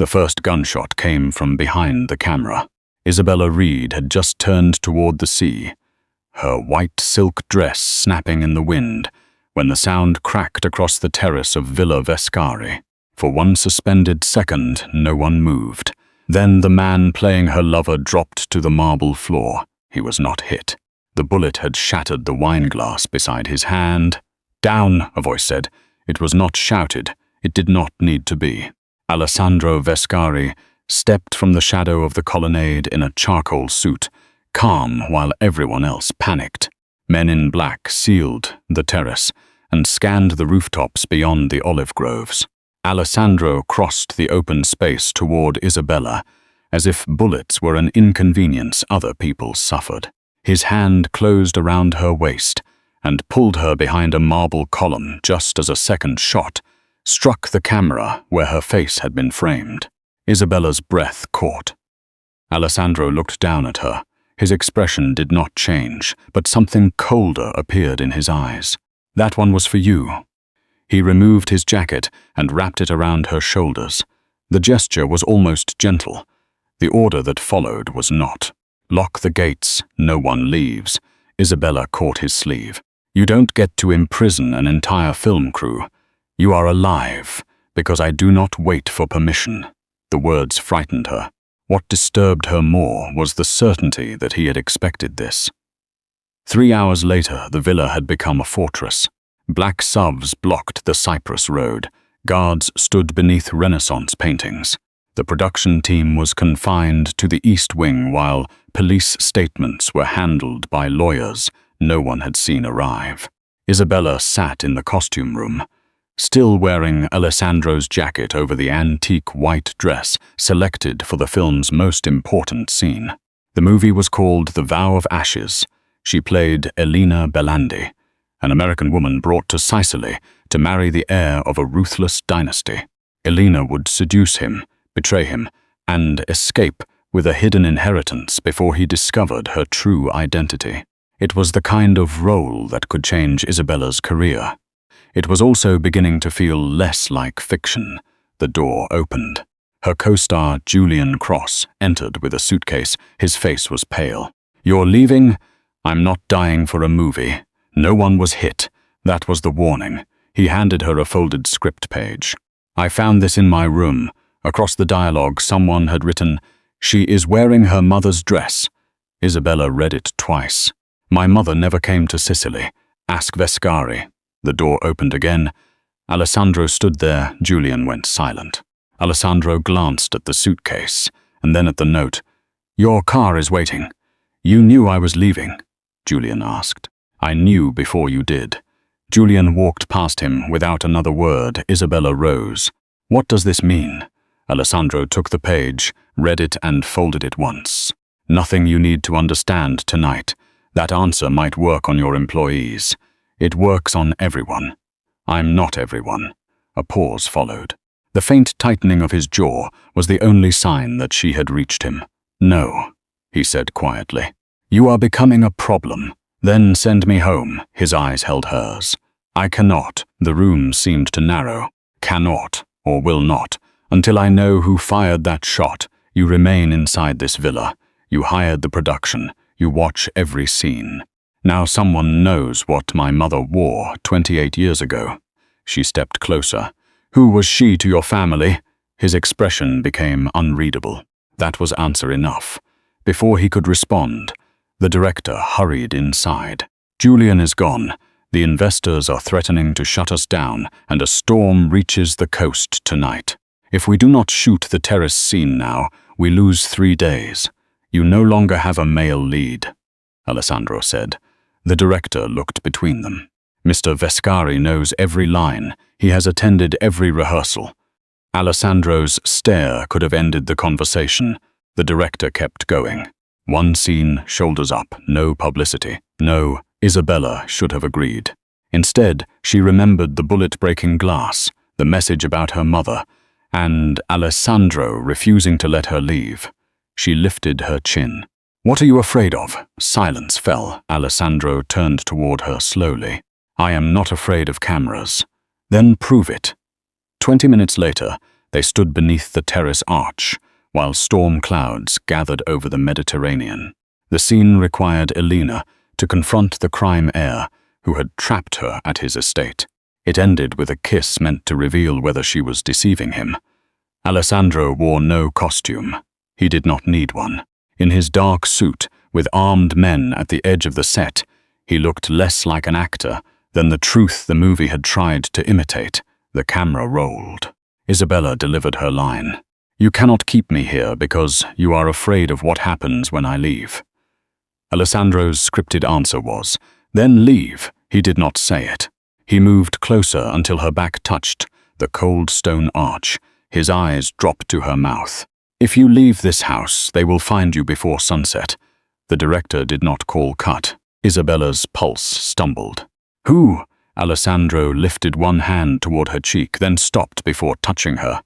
The first gunshot came from behind the camera. Isabella Reed had just turned toward the sea, her white silk dress snapping in the wind, when the sound cracked across the terrace of Villa Vescari. For one suspended second, no one moved. Then the man playing her lover dropped to the marble floor. He was not hit. The bullet had shattered the wineglass beside his hand. "Down," a voice said. It was not shouted. It did not need to be. Alessandro Vescari stepped from the shadow of the colonnade in a charcoal suit, calm while everyone else panicked. Men in black sealed the terrace and scanned the rooftops beyond the olive groves. Alessandro crossed the open space toward Isabella, as if bullets were an inconvenience other people suffered. His hand closed around her waist and pulled her behind a marble column just as a second shot struck the camera where her face had been framed. Isabella's breath caught. Alessandro looked down at her. His expression did not change, but something colder appeared in his eyes. "That one was for you." He removed his jacket and wrapped it around her shoulders. The gesture was almost gentle. The order that followed was not. "Lock the gates, no one leaves." Isabella caught his sleeve. "You don't get to imprison an entire film crew. You are alive, because I do not wait for permission." The words frightened her. What disturbed her more was the certainty that he had expected this. 3 hours later, the villa had become a fortress. Black SUVs blocked the Cyprus Road. Guards stood beneath Renaissance paintings. The production team was confined to the East Wing while police statements were handled by lawyers no one had seen arrive. Isabella sat in the costume room, still wearing Alessandro's jacket over the antique white dress selected for the film's most important scene. The movie was called The Vow of Ashes. She played Elena Belandi, an American woman brought to Sicily to marry the heir of a ruthless dynasty. Elena would seduce him, betray him, and escape with a hidden inheritance before he discovered her true identity. It was the kind of role that could change Isabella's career. It was also beginning to feel less like fiction. The door opened. Her co-star Julian Cross entered with a suitcase. His face was pale. "You're leaving? I'm not dying for a movie." No one was hit. That was the warning. He handed her a folded script page. "I found this in my room." Across the dialogue, someone had written, "She is wearing her mother's dress." Isabella read it twice. "My mother never came to Sicily. Ask Vescari." The door opened again. Alessandro stood there. Julian went silent. Alessandro glanced at the suitcase and then at the note. "Your car is waiting." "You knew I was leaving?" Julian asked. "I knew before you did." Julian walked past him without another word. Isabella rose. "What does this mean?" Alessandro took the page, read it and folded it once. "Nothing you need to understand tonight. That answer might work on your employees. It works on everyone." "I'm not everyone." A pause followed. The faint tightening of his jaw was the only sign that she had reached him. "No," he said quietly. "You are becoming a problem. Then send me home." His eyes held hers. "I cannot." The room seemed to narrow. "Cannot, or will not. Until I know who fired that shot, you remain inside this villa. You hired the production. You watch every scene. Now someone knows what my mother wore 28 years ago." She stepped closer. "Who was she to your family?" His expression became unreadable. That was answer enough. Before he could respond, the director hurried inside. "Julian is gone. The investors are threatening to shut us down, and a storm reaches the coast tonight. If we do not shoot the terrace scene now, we lose 3 days. You no longer have a male lead," Alessandro said. The director looked between them. "Mr. Vescari knows every line. He has attended every rehearsal." Alessandro's stare could have ended the conversation. The director kept going. One scene, shoulders up, no publicity. No, Isabella should have agreed. Instead, she remembered the bullet-breaking glass, the message about her mother, and Alessandro refusing to let her leave. She lifted her chin. "What are you afraid of?" Silence fell. Alessandro turned toward her slowly. "I am not afraid of cameras." "Then prove it." 20 minutes later, They stood beneath the terrace arch, while storm clouds gathered over the Mediterranean. The scene required Elena to confront the crime heir who had trapped her at his estate. It ended with a kiss meant to reveal whether she was deceiving him. Alessandro wore no costume. He did not need one. In his dark suit, with armed men at the edge of the set, he looked less like an actor than the truth the movie had tried to imitate. The camera rolled. Isabella delivered her line. "You cannot keep me here because you are afraid of what happens when I leave." Alessandro's scripted answer was, "Then leave." He did not say it. He moved closer until her back touched the cold stone arch. His eyes dropped to her mouth. "If you leave this house, they will find you before sunset." The director did not call cut. Isabella's pulse stumbled. "Who?" Alessandro lifted one hand toward her cheek, then stopped before touching her.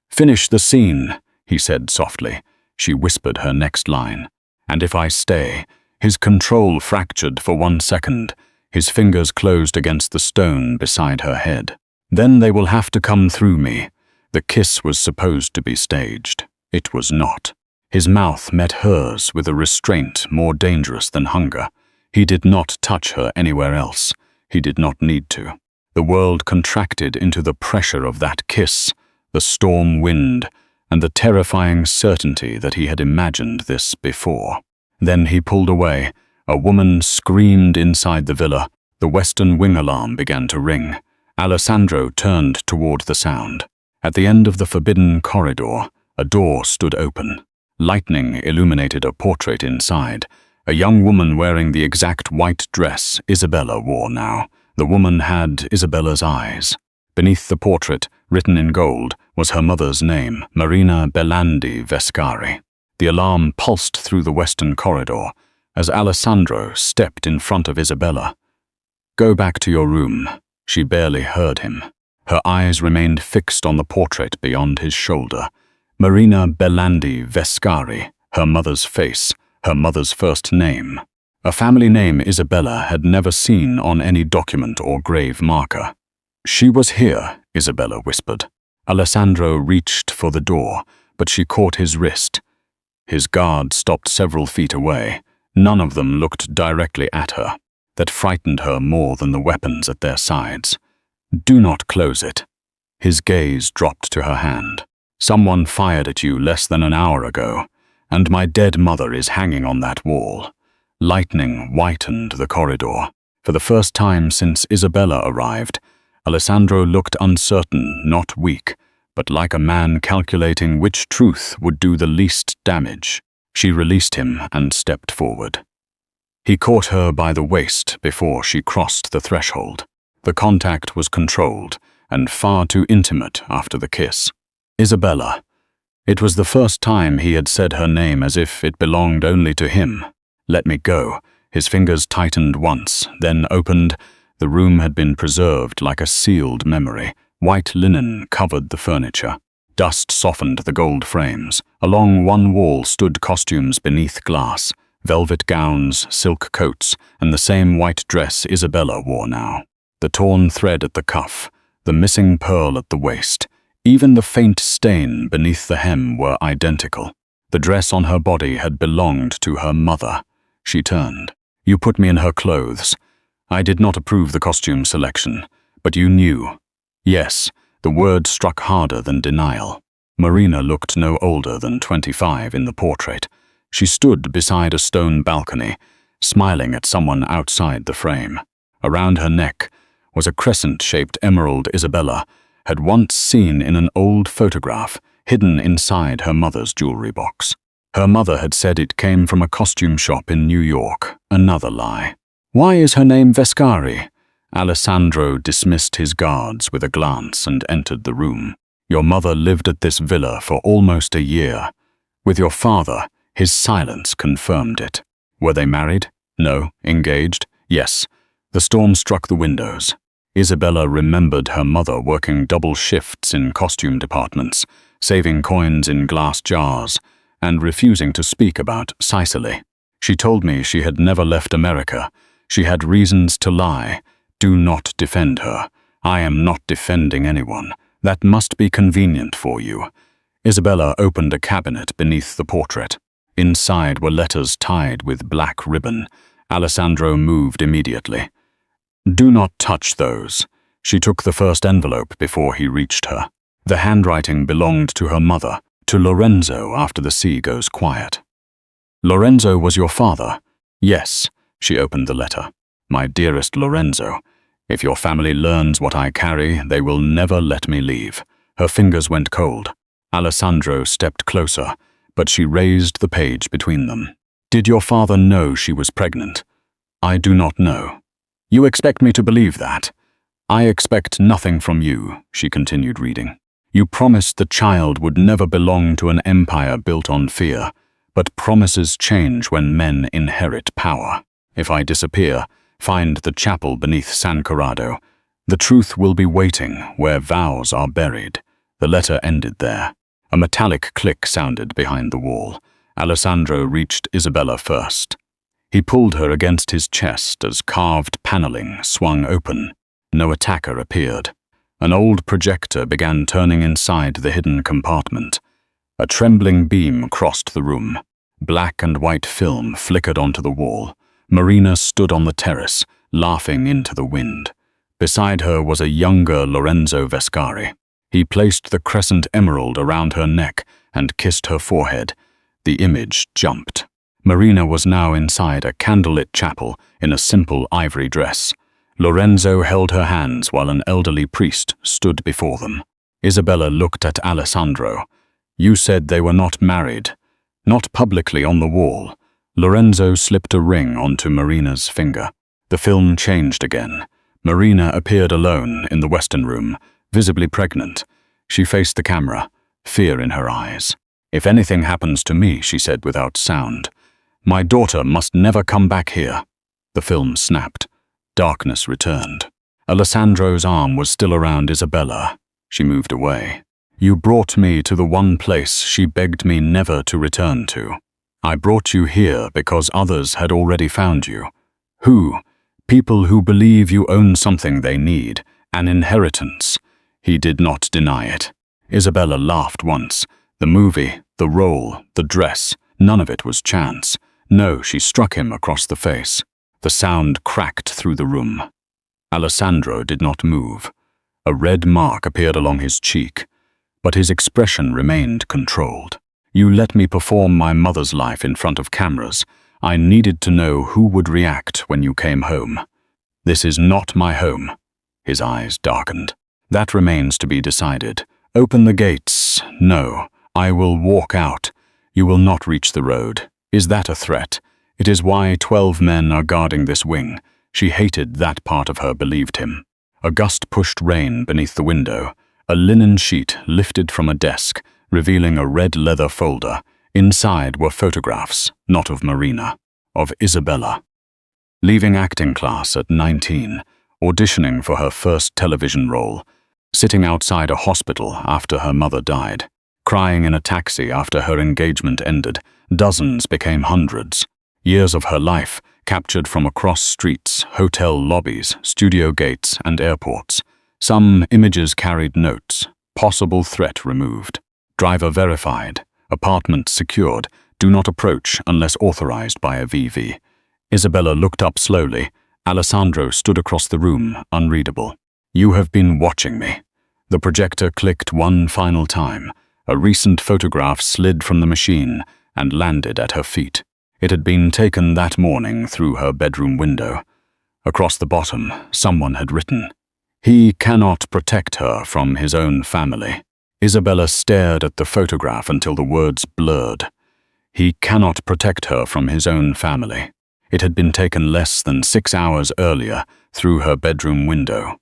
"Finish the scene," he said softly. She whispered her next line. "And if I stay." His control fractured for 1 second. His fingers closed against the stone beside her head. "Then they will have to come through me." The kiss was supposed to be staged. It was not. His mouth met hers with a restraint more dangerous than hunger. He did not touch her anywhere else. He did not need to. The world contracted into the pressure of that kiss, the storm wind, and the terrifying certainty that he had imagined this before. Then he pulled away. A woman screamed inside the villa. The western wing alarm began to ring. Alessandro turned toward the sound. At the end of the forbidden corridor, a door stood open. Lightning illuminated a portrait inside. A young woman wearing the exact white dress Isabella wore now. The woman had Isabella's eyes. Beneath the portrait, written in gold, was her mother's name, Marina Bellandi Vescari. The alarm pulsed through the western corridor as Alessandro stepped in front of Isabella. "Go back to your room." She barely heard him. Her eyes remained fixed on the portrait beyond his shoulder. Marina Bellandi Vescari, her mother's face, her mother's first name. A family name Isabella had never seen on any document or grave marker. "She was here," Isabella whispered. Alessandro reached for the door, but she caught his wrist. His guard stopped several feet away. None of them looked directly at her. That frightened her more than the weapons at their sides. "Do not close it." His gaze dropped to her hand. "Someone fired at you less than an hour ago, and my dead mother is hanging on that wall." Lightning whitened the corridor. For the first time since Isabella arrived, Alessandro looked uncertain, not weak, but like a man calculating which truth would do the least damage. She released him and stepped forward. He caught her by the waist before she crossed the threshold. The contact was controlled and far too intimate after the kiss. Isabella. It was the first time he had said her name as if it belonged only to him. "Let me go." His fingers tightened once, then opened. The room had been preserved like a sealed memory. White linen covered the furniture. Dust softened the gold frames. Along one wall stood costumes beneath glass, velvet gowns, silk coats, and the same white dress Isabella wore now. The torn thread at the cuff, the missing pearl at the waist, even the faint stain beneath the hem were identical. The dress on her body had belonged to her mother. She turned. "You put me in her clothes. I did not approve the costume selection, but you knew." Yes, the word struck harder than denial. Marina looked no older than 25 in the portrait. She stood beside a stone balcony, smiling at someone outside the frame. Around her neck was a crescent-shaped emerald Isabella had once seen in an old photograph hidden inside her mother's jewelry box. Her mother had said it came from a costume shop in New York. Another lie. "Why is her name Vescari?" Alessandro dismissed his guards with a glance and entered the room. "Your mother lived at this villa for almost a year. With your father, his silence confirmed it. Were they married? No. Engaged? Yes. The storm struck the windows. Isabella remembered her mother working double shifts in costume departments, saving coins in glass jars, and refusing to speak about Sicily. She told me she had never left America. She had reasons to lie. Do not defend her. I am not defending anyone. That must be convenient for you." Isabella opened a cabinet beneath the portrait. Inside were letters tied with black ribbon. Alessandro moved immediately. "Do not touch those." She took the first envelope before he reached her. The handwriting belonged to her mother, to Lorenzo after the sea goes quiet. "Lorenzo was your father?" "Yes." She opened the letter. "My dearest Lorenzo, if your family learns what I carry, they will never let me leave." Her fingers went cold. Alessandro stepped closer, but she raised the page between them. "Did your father know she was pregnant?" "I do not know." "You expect me to believe that?" "I expect nothing from you," she continued reading. "You promised the child would never belong to an empire built on fear, but promises change when men inherit power. If I disappear, find the chapel beneath San Corrado. The truth will be waiting where vows are buried." The letter ended there. A metallic click sounded behind the wall. Alessandro reached Isabella first. He pulled her against his chest as carved paneling swung open. No attacker appeared. An old projector began turning inside the hidden compartment. A trembling beam crossed the room. Black and white film flickered onto the wall. Marina stood on the terrace, laughing into the wind. Beside her was a younger Lorenzo Vescari. He placed the crescent emerald around her neck and kissed her forehead. The image jumped. Marina was now inside a candlelit chapel in a simple ivory dress. Lorenzo held her hands while an elderly priest stood before them. Isabella looked at Alessandro. "You said they were not married." "Not publicly on the wall." Lorenzo slipped a ring onto Marina's finger. The film changed again. Marina appeared alone in the Western Room, visibly pregnant. She faced the camera, fear in her eyes. "If anything happens to me," she said without sound, "my daughter must never come back here." The film snapped. Darkness returned. Alessandro's arm was still around Isabella. She moved away. "You brought me to the one place she begged me never to return to. I brought you here because others had already found you. Who? People who believe you own something they need, an inheritance." He did not deny it. Isabella laughed once. The movie, the role, the dress, none of it was chance. No, she struck him across the face. The sound cracked through the room. Alessandro did not move. A red mark appeared along his cheek, but his expression remained controlled. "You let me perform my mother's life in front of cameras. I needed to know who would react when you came home. This is not my home." His eyes darkened. "That remains to be decided. Open the gates." "No, I will walk out. You will not reach the road." "Is that a threat?" "It is why 12 men are guarding this wing." She hated that part of her believed him. A gust pushed rain beneath the window. A linen sheet lifted from a desk, revealing a red leather folder. Inside were photographs, not of Marina, of Isabella. Leaving acting class at 19, auditioning for her first television role, sitting outside a hospital after her mother died, crying in a taxi after her engagement ended, dozens became hundreds. Years of her life, captured from across streets, hotel lobbies, studio gates, and airports. Some images carried notes: possible threat removed, driver verified, apartment secured, do not approach unless authorized by a VV. Isabella looked up slowly. Alessandro stood across the room, unreadable. "You have been watching me." The projector clicked one final time. A recent photograph slid from the machine and landed at her feet. It had been taken that morning through her bedroom window. Across the bottom, someone had written, "He cannot protect her from his own family." Isabella stared at the photograph until the words blurred. "He cannot protect her from his own family." It had been taken less than 6 hours earlier through her bedroom window.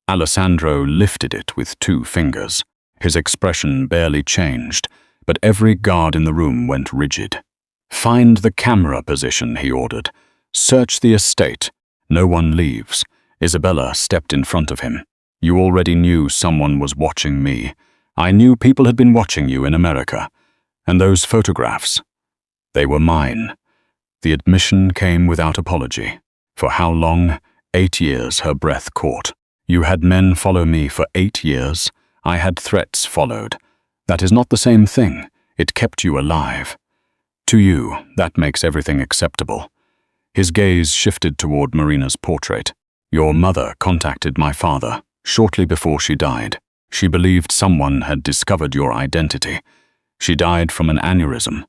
Alessandro lifted it with 2 fingers. His expression barely changed, but every guard in the room went rigid. "Find the camera position," he ordered. "Search the estate. No one leaves." Isabella stepped in front of him. "You already knew someone was watching me. I knew people had been watching you in America. And those photographs, they were mine." The admission came without apology. For how long? 8 years, her breath caught. "You had men follow me for 8 years? I had threats followed. That is not the same thing. It kept you alive. To you, that makes everything acceptable. His gaze shifted toward Marina's portrait. Your mother contacted my father shortly before she died. She believed someone had discovered your identity. She died from an aneurysm.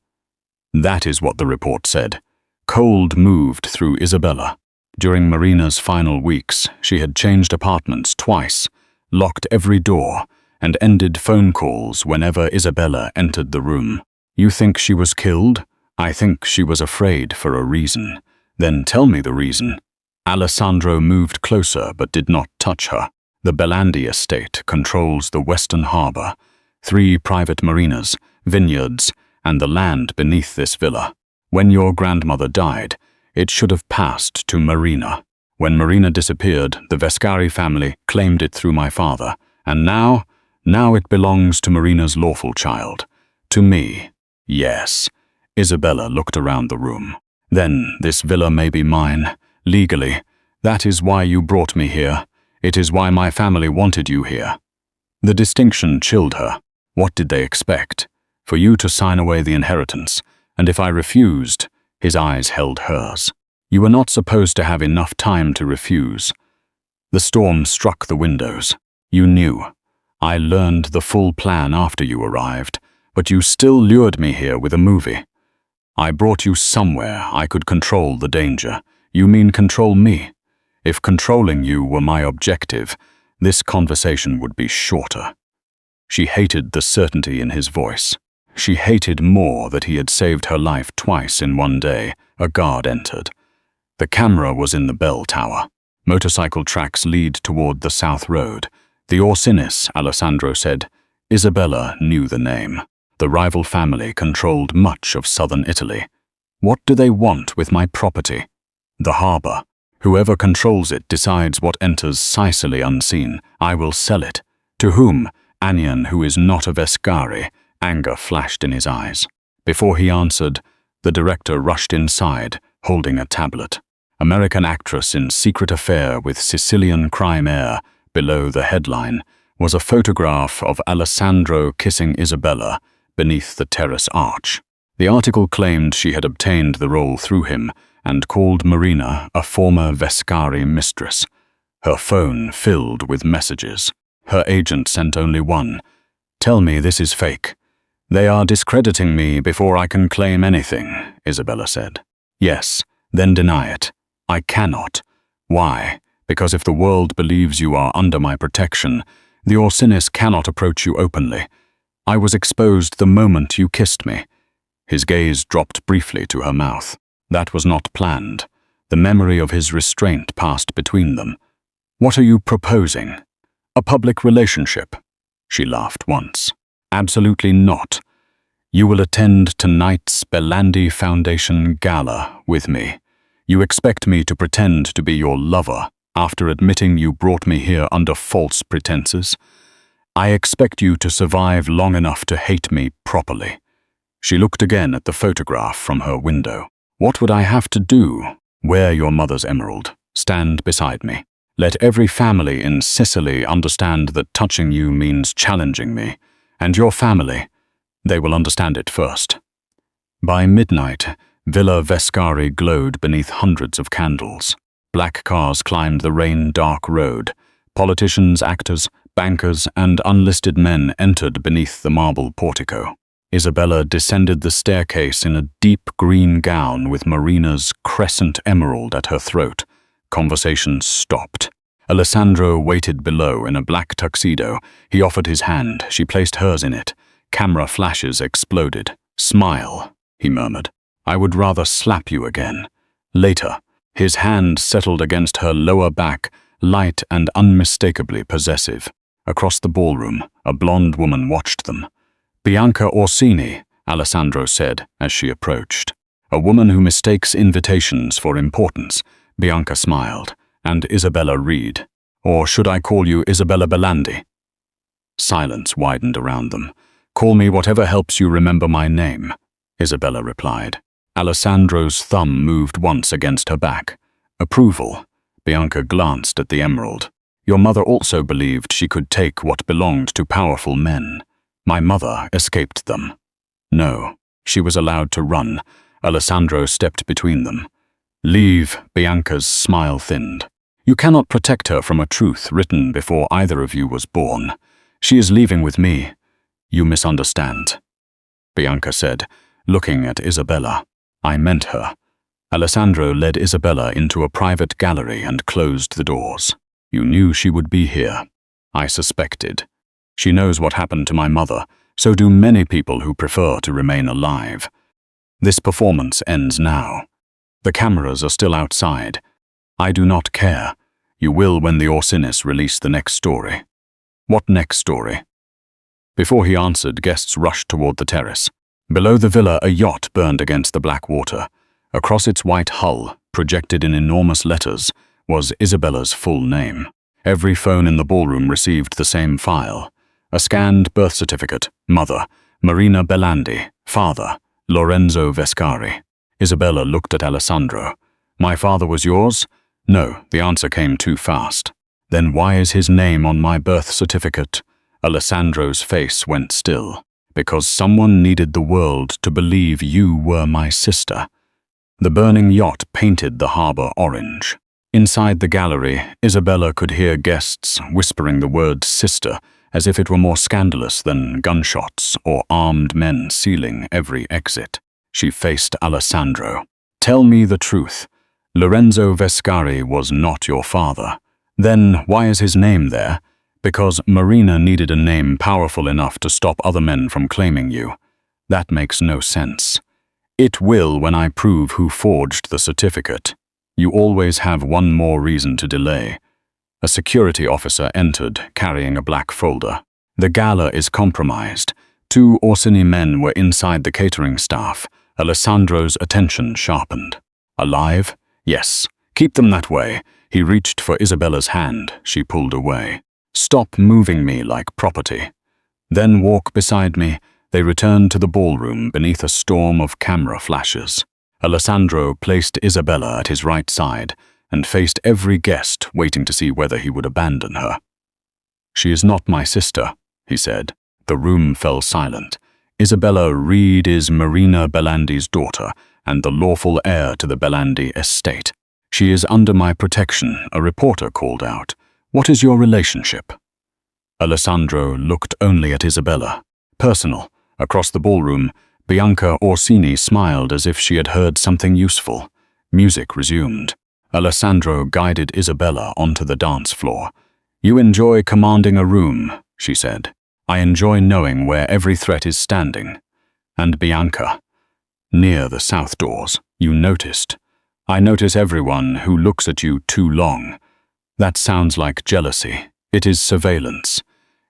That is what the report said. Cold moved through Isabella. During Marina's final weeks, she had changed apartments twice, locked every door, and ended phone calls whenever Isabella entered the room. You think she was killed? I think she was afraid for a reason. Then tell me the reason. Alessandro moved closer but did not touch her. The Belandi estate controls the western harbor, 3 private marinas, vineyards, and the land beneath this villa. When your grandmother died, it should have passed to Marina. When Marina disappeared, the Vescari family claimed it through my father, and now it belongs to Marina's lawful child. To me, yes. Isabella looked around the room. Then this villa may be mine, legally. That is why you brought me here. It is why my family wanted you here. The distinction chilled her. What did they expect? For you to sign away the inheritance, and if I refused, his eyes held hers. You were not supposed to have enough time to refuse. The storm struck the windows. You knew. I learned the full plan after you arrived, but you still lured me here with a movie. I brought you somewhere I could control the danger. You mean control me? If controlling you were my objective, this conversation would be shorter. She hated the certainty in his voice. She hated more that he had saved her life twice in one day. A guard entered. The camera was in the bell tower. Motorcycle tracks lead toward the south road. The Orsinis, Alessandro said. Isabella knew the name. The rival family controlled much of southern Italy. What do they want with my property? The harbor. Whoever controls it decides what enters Sicily unseen. I will sell it. To whom? Anion, who is not a Vescari. Anger flashed in his eyes. Before he answered, the director rushed inside, holding a tablet. American actress in secret affair with Sicilian crime heir, below the headline, was a photograph of Alessandro kissing Isabella beneath the terrace arch. The article claimed she had obtained the role through him and called Marina a former Vescari mistress. Her phone filled with messages. Her agent sent only one. Tell me this is fake. They are discrediting me before I can claim anything, Isabella said. Yes, then deny it. I cannot. Why? Because if the world believes you are under my protection, the Orsinis cannot approach you openly. I was exposed the moment you kissed me. His gaze dropped briefly to her mouth. That was not planned. The memory of his restraint passed between them. What are you proposing? A public relationship? She laughed once. Absolutely not. You will attend tonight's Belandi Foundation gala with me. You expect me to pretend to be your lover after admitting you brought me here under false pretenses? I expect you to survive long enough to hate me properly. She looked again at the photograph from her window. What would I have to do? Wear your mother's emerald. Stand beside me. Let every family in Sicily understand that touching you means challenging me. And your family, they will understand it first. By midnight, Villa Vescari glowed beneath hundreds of candles. Black cars climbed the rain-dark road. Politicians, actors, bankers, and unlisted men entered beneath the marble portico. Isabella descended the staircase in a deep green gown with Marina's crescent emerald at her throat. Conversation stopped. Alessandro waited below in a black tuxedo. He offered his hand. She placed hers in it. Camera flashes exploded. Smile, he murmured. I would rather slap you again. Later, his hand settled against her lower back, light and unmistakably possessive. Across the ballroom, a blonde woman watched them. Bianca Orsini, Alessandro said as she approached. A woman who mistakes invitations for importance. Bianca smiled. And Isabella Reed. Or should I call you Isabella Belandi? Silence widened around them. Call me whatever helps you remember my name, Isabella replied. Alessandro's thumb moved once against her back. Approval. Bianca glanced at the emerald. Your mother also believed she could take what belonged to powerful men. My mother escaped them. No, she was allowed to run. Alessandro stepped between them. Leave, Bianca's smile thinned. You cannot protect her from a truth written before either of you was born. She is leaving with me. You misunderstand, Bianca said, looking at Isabella. I meant her. Alessandro led Isabella into a private gallery and closed the doors. You knew she would be here. I suspected. She knows what happened to my mother, so do many people who prefer to remain alive. This performance ends now. The cameras are still outside. I do not care. You will when the Orsinists release the next story. What next story? Before he answered, guests rushed toward the terrace. Below the villa, a yacht burned against the black water. Across its white hull, projected in enormous letters, was Isabella's full name. Every phone in the ballroom received the same file. A scanned birth certificate, mother, Marina Belandi, father, Lorenzo Vescari. Isabella looked at Alessandro. My father was yours? No, the answer came too fast. Then why is his name on my birth certificate? Alessandro's face went still. Because someone needed the world to believe you were my sister. The burning yacht painted the harbor orange. Inside the gallery, Isabella could hear guests whispering the word sister as if it were more scandalous than gunshots or armed men sealing every exit. She faced Alessandro. Tell me the truth. Lorenzo Vescari was not your father. Then why is his name there? Because Marina needed a name powerful enough to stop other men from claiming you. That makes no sense. It will when I prove who forged the certificate. You always have one more reason to delay. A security officer entered, carrying a black folder. The gala is compromised. 2 Orsini men were inside the catering staff. Alessandro's attention sharpened. Alive? Yes. Keep them that way. He reached for Isabella's hand. She pulled away. Stop moving me like property. Then walk beside me. They returned to the ballroom beneath a storm of camera flashes. Alessandro placed Isabella at his right side and faced every guest, waiting to see whether he would abandon her. She is not my sister, he said. The room fell silent. Isabella Reed is Marina Belandi's daughter and the lawful heir to the Belandi estate. She is under my protection, a reporter called out. What is your relationship? Alessandro looked only at Isabella. Personal. Across the ballroom, Bianca Orsini smiled as if she had heard something useful. Music resumed. Alessandro guided Isabella onto the dance floor. You enjoy commanding a room, she said. I enjoy knowing where every threat is standing. And Bianca, near the south doors, you noticed. I notice everyone who looks at you too long. That sounds like jealousy. It is surveillance.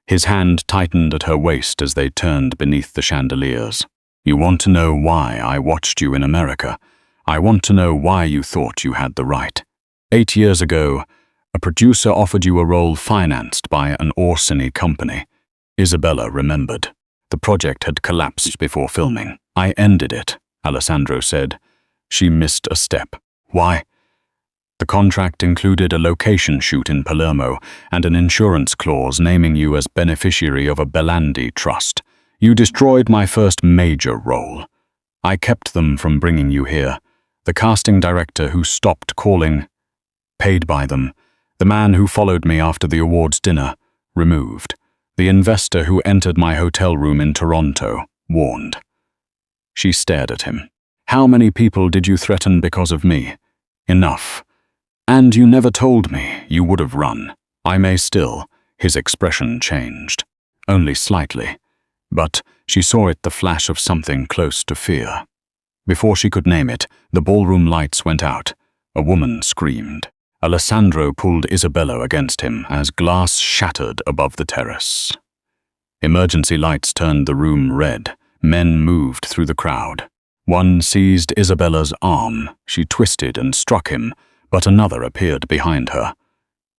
His hand tightened at her waist as they turned beneath the chandeliers. You want to know why I watched you in America. I want to know why you thought you had the right. 8 years ago, a producer offered you a role financed by an Orsini company. Isabella remembered. The project had collapsed before filming. I ended it, Alessandro said. She missed a step. Why? The contract included a location shoot in Palermo and an insurance clause naming you as beneficiary of a Belandi trust. You destroyed my first major role. I kept them from bringing you here. The casting director who stopped calling, paid by them. The man who followed me after the awards dinner, removed. The investor who entered my hotel room in Toronto, warned. She stared at him. How many people did you threaten because of me? Enough. And you never told me you would have run. I may still. His expression changed. Only slightly. But she saw it the flash of something close to fear. Before she could name it, the ballroom lights went out. A woman screamed. Alessandro pulled Isabella against him as glass shattered above the terrace. Emergency lights turned the room red. Men moved through the crowd. One seized Isabella's arm. She twisted and struck him, but another appeared behind her.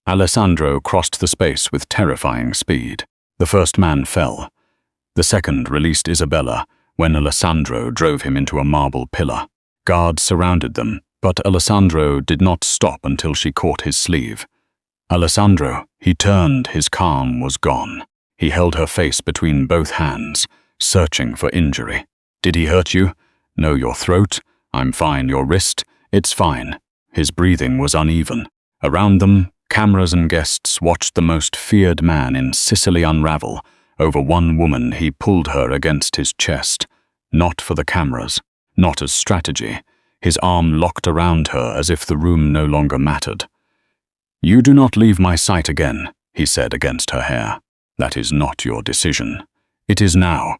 Alessandro crossed the space with terrifying speed. The first man fell. The second released Isabella when Alessandro drove him into a marble pillar. Guards surrounded them, but Alessandro did not stop until she caught his sleeve. Alessandro, he turned, his calm was gone. He held her face between both hands, searching for injury. Did he hurt you? No, your throat? I'm fine, your wrist? It's fine. His breathing was uneven. Around them, cameras and guests watched the most feared man in Sicily unravel. Over one woman, he pulled her against his chest. Not for the cameras, not as strategy. His arm locked around her as if the room no longer mattered. You do not leave my sight again, he said against her hair. That is not your decision. It is now.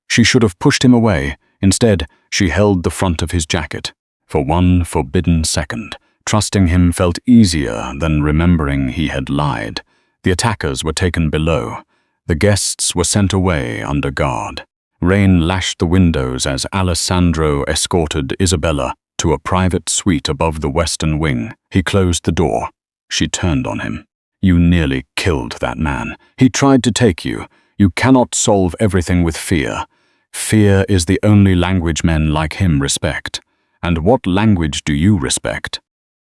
She should have pushed him away. Instead, she held the front of his jacket. For one forbidden second, trusting him felt easier than remembering he had lied. The attackers were taken below. The guests were sent away under guard. Rain lashed the windows as Alessandro escorted Isabella to a private suite above the western wing. He closed the door. She turned on him. You nearly killed that man. He tried to take you. You cannot solve everything with fear. Fear is the only language men like him respect. And what language do you respect?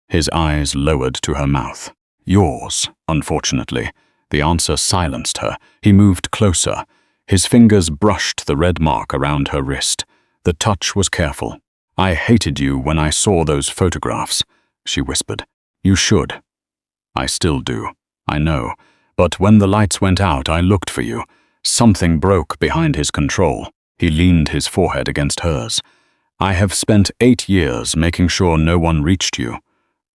His eyes lowered to her mouth. Yours, unfortunately. The answer silenced her. He moved closer. His fingers brushed the red mark around her wrist. The touch was careful. I hated you when I saw those photographs, she whispered. You should. I still do. I know. But when the lights went out, I looked for you. Something broke behind his control. He leaned his forehead against hers. I have spent 8 years making sure no one reached you.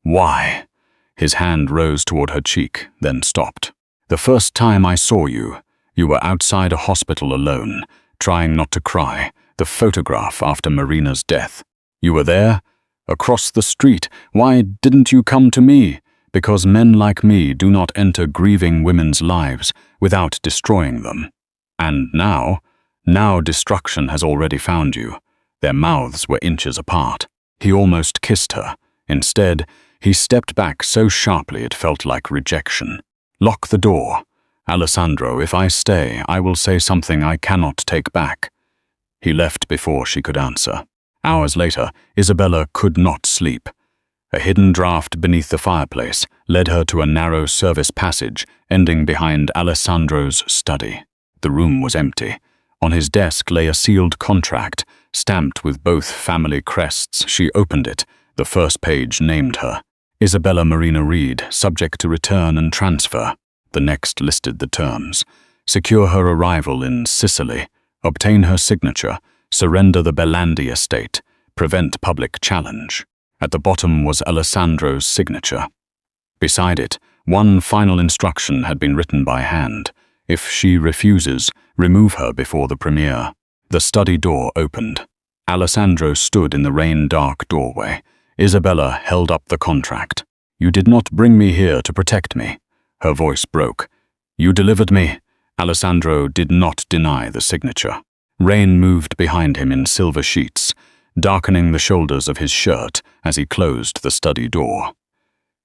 Why? His hand rose toward her cheek, then stopped. The first time I saw you, you were outside a hospital alone, trying not to cry, the photograph after Marina's death. You were there? Across the street. Why didn't you come to me? Because men like me do not enter grieving women's lives without destroying them. And now destruction has already found you. Their mouths were inches apart. He almost kissed her. Instead, he stepped back so sharply it felt like rejection. Lock the door. Alessandro, if I stay, I will say something I cannot take back. He left before she could answer. Hours later, Isabella could not sleep. A hidden draught beneath the fireplace led her to a narrow service passage ending behind Alessandro's study. The room was empty. On his desk lay a sealed contract, stamped with both family crests. She opened it. The first page named her. Isabella Marina Reed, subject to return and transfer. The next listed the terms. Secure her arrival in Sicily. Obtain her signature. Surrender the Belandi estate. Prevent public challenge. At the bottom was Alessandro's signature. Beside it, one final instruction had been written by hand. If she refuses, remove her before the premiere. The study door opened. Alessandro stood in the rain-dark doorway. Isabella held up the contract. You did not bring me here to protect me. Her voice broke. You delivered me. Alessandro did not deny the signature. Rain moved behind him in silver sheets, darkening the shoulders of his shirt as he closed the study door.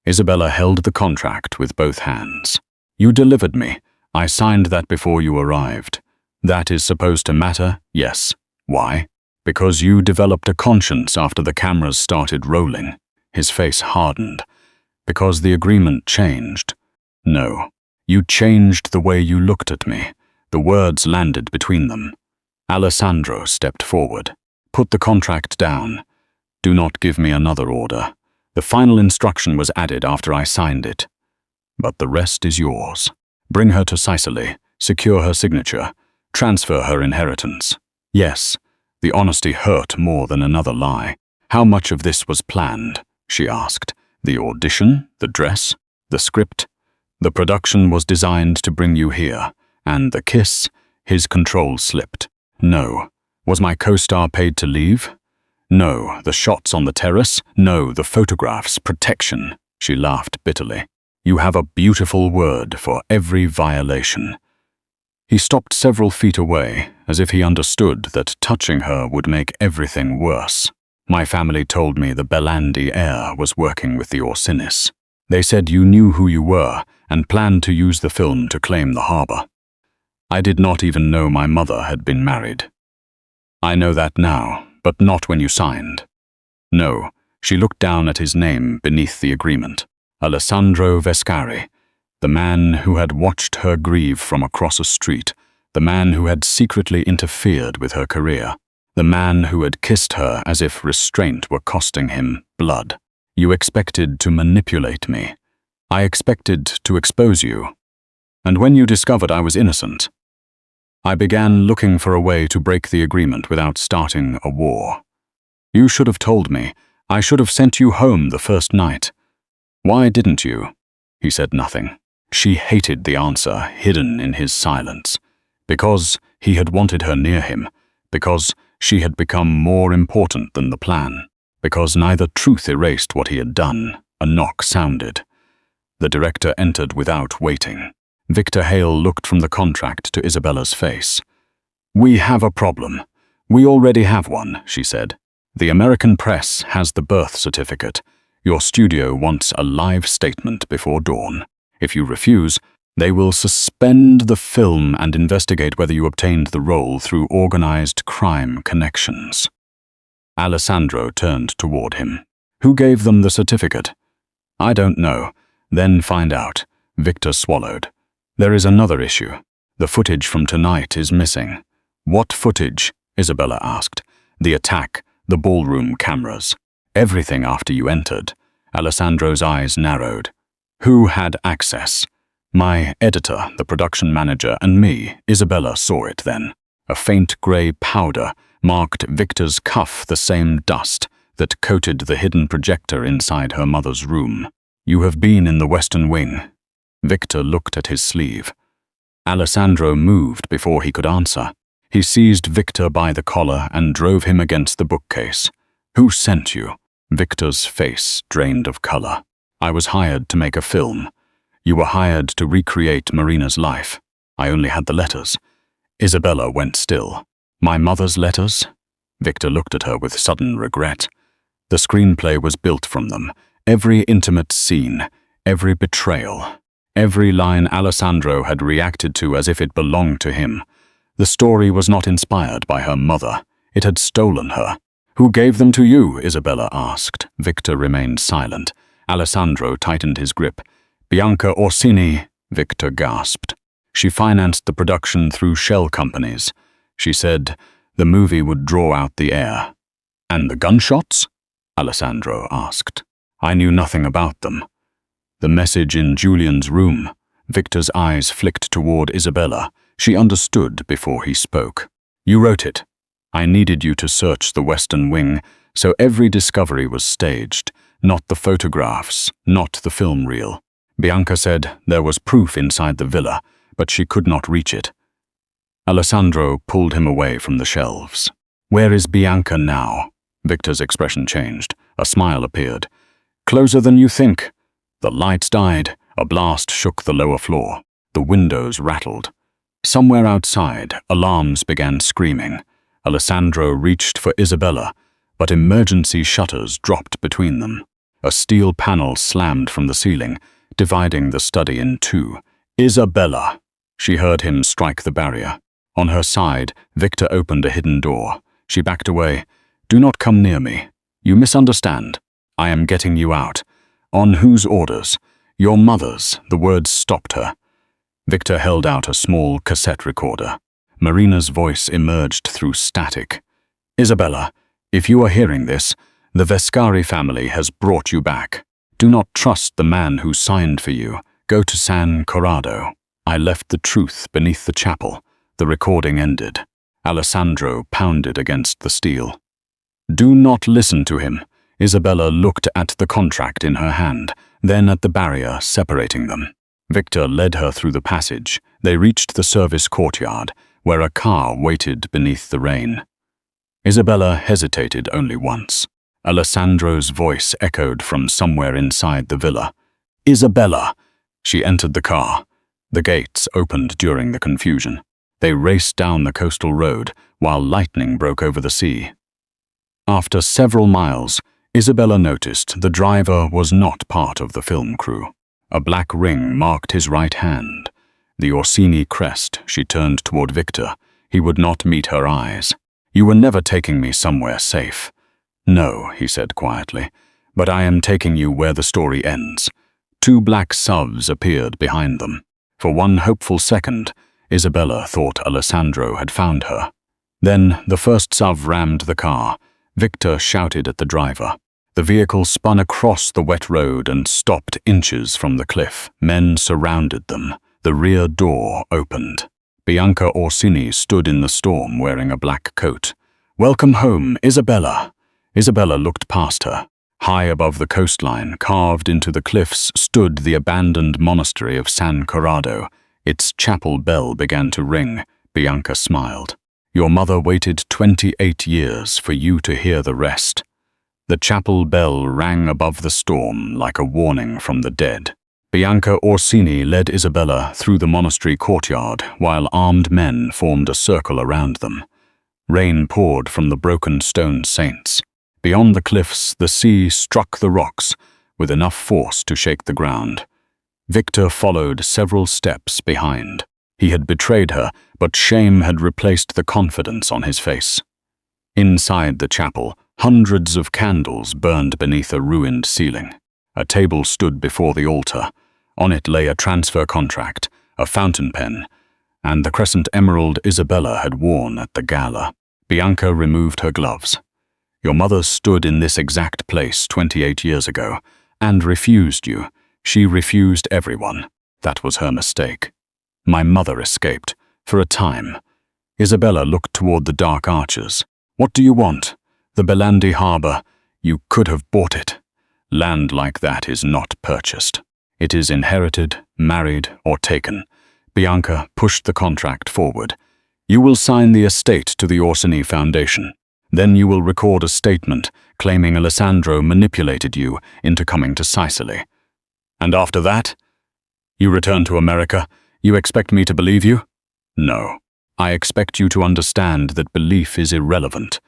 Isabella held the contract with both hands. You delivered me. I signed that before you arrived. That is supposed to matter? Yes. Why? Because you developed a conscience after the cameras started rolling. His face hardened. Because the agreement changed. No. You changed the way you looked at me. The words landed between them. Alessandro stepped forward. Put the contract down. Do not give me another order. The final instruction was added after I signed it. But the rest is yours. Bring her to Sicily. Secure her signature. Transfer her inheritance. Yes, the honesty hurt more than another lie. How much of this was planned? She asked. The audition? The dress? The script? The production was designed to bring you here. And the kiss? His control slipped. No. Was my co-star paid to leave? No. The shots on the terrace? No. The photographs? Protection? She laughed bitterly. You have a beautiful word for every violation. He stopped several feet away, as if he understood that touching her would make everything worse. My family told me the Belandi heir was working with the Orsinis. They said you knew who you were and planned to use the film to claim the harbor. I did not even know my mother had been married. I know that now, but not when you signed. No, she looked down at his name beneath the agreement. Alessandro Vescari. The man who had watched her grieve from across a street, the man who had secretly interfered with her career, the man who had kissed her as if restraint were costing him blood. You expected to manipulate me. I expected to expose you. And when you discovered I was innocent, I began looking for a way to break the agreement without starting a war. You should have told me. I should have sent you home the first night. Why didn't you? He said nothing. She hated the answer hidden in his silence. Because he had wanted her near him. Because she had become more important than the plan. Because neither truth erased what he had done. A knock sounded. The director entered without waiting. Victor Hale looked from the contract to Isabella's face. "We have a problem. We already have one," she said. "The American press has the birth certificate. Your studio wants a live statement before dawn. If you refuse, they will suspend the film and investigate whether you obtained the role through organized crime connections." Alessandro turned toward him. "Who gave them the certificate?" "I don't know. Then find out." Victor swallowed. "There is another issue. The footage from tonight is missing." "What footage?" Isabella asked. "The attack, the ballroom cameras. Everything after you entered." Alessandro's eyes narrowed. "Who had access?" "My editor, the production manager, and me." Isabella saw it then. A faint grey powder marked Victor's cuff, the same dust that coated the hidden projector inside her mother's room. "You have been in the Western Wing." Victor looked at his sleeve. Alessandro moved before he could answer. He seized Victor by the collar and drove him against the bookcase. "Who sent you?" Victor's face drained of color. "I was hired to make a film." "You were hired to recreate Marina's life." "I only had the letters." Isabella went still. "My mother's letters?" Victor looked at her with sudden regret. The screenplay was built from them. Every intimate scene, every betrayal, every line Alessandro had reacted to as if it belonged to him. The story was not inspired by her mother. It had stolen her. "Who gave them to you?" Isabella asked. Victor remained silent. Alessandro tightened his grip. "Bianca Orsini," Victor gasped. "She financed the production through shell companies. She said the movie would draw out the heir." "And the gunshots?" Alessandro asked. "I knew nothing about them." "The message in Julian's room." Victor's eyes flicked toward Isabella. She understood before he spoke. "You wrote it. I needed you to search the Western Wing, so every discovery was staged. Not the photographs, not the film reel. Bianca said there was proof inside the villa, but she could not reach it." Alessandro pulled him away from the shelves. "Where is Bianca now?" Victor's expression changed. A smile appeared. "Closer than you think." The lights died. A blast shook the lower floor. The windows rattled. Somewhere outside, alarms began screaming. Alessandro reached for Isabella, but emergency shutters dropped between them. A steel panel slammed from the ceiling, dividing the study in two. "Isabella!" She heard him strike the barrier. On her side, Victor opened a hidden door. She backed away. "Do not come near me. You misunderstand. I am getting you out." "On whose orders?" "Your mother's." The words stopped her. Victor held out a small cassette recorder. Marina's voice emerged through static. "Isabella, if you are hearing this, the Vescari family has brought you back. Do not trust the man who signed for you. Go to San Corrado. I left the truth beneath the chapel." The recording ended. Alessandro pounded against the steel. "Do not listen to him." Isabella looked at the contract in her hand, then at the barrier separating them. Victor led her through the passage. They reached the service courtyard, where a car waited beneath the rain. Isabella hesitated only once. Alessandro's voice echoed from somewhere inside the villa. "Isabella!" She entered the car. The gates opened during the confusion. They raced down the coastal road, while lightning broke over the sea. After several miles, Isabella noticed the driver was not part of the film crew. A black ring marked his right hand. The Orsini crest. She turned toward Victor. He would not meet her eyes. "You were never taking me somewhere safe." "No," he said quietly, "but I am taking you where the story ends." 2 black SUVs appeared behind them. For one hopeful second, Isabella thought Alessandro had found her. Then the first SUV rammed the car. Victor shouted at the driver. The vehicle spun across the wet road and stopped inches from the cliff. Men surrounded them. The rear door opened. Bianca Orsini stood in the storm wearing a black coat. "Welcome home, Isabella." Isabella looked past her. High above the coastline, carved into the cliffs, stood the abandoned monastery of San Corrado. Its chapel bell began to ring. Bianca smiled. "Your mother waited 28 years for you to hear the rest." The chapel bell rang above the storm like a warning from the dead. Bianca Orsini led Isabella through the monastery courtyard while armed men formed a circle around them. Rain poured from the broken stone saints. Beyond the cliffs, the sea struck the rocks with enough force to shake the ground. Victor followed several steps behind. He had betrayed her, but shame had replaced the confidence on his face. Inside the chapel, hundreds of candles burned beneath a ruined ceiling. A table stood before the altar. On it lay a transfer contract, a fountain pen, and the crescent emerald Isabella had worn at the gala. Bianca removed her gloves. "Your mother stood in this exact place 28 years ago, and refused you. She refused everyone. That was her mistake. My mother escaped, for a time." Isabella looked toward the dark arches. "What do you want? The Belandi harbor. You could have bought it. Land like that is not purchased. It is inherited, married, or taken." Bianca pushed the contract forward. "You will sign the estate to the Orsini Foundation. Then you will record a statement claiming Alessandro manipulated you into coming to Sicily. And after that? You return to America. You expect me to believe you? No. I expect you to understand that belief is irrelevant."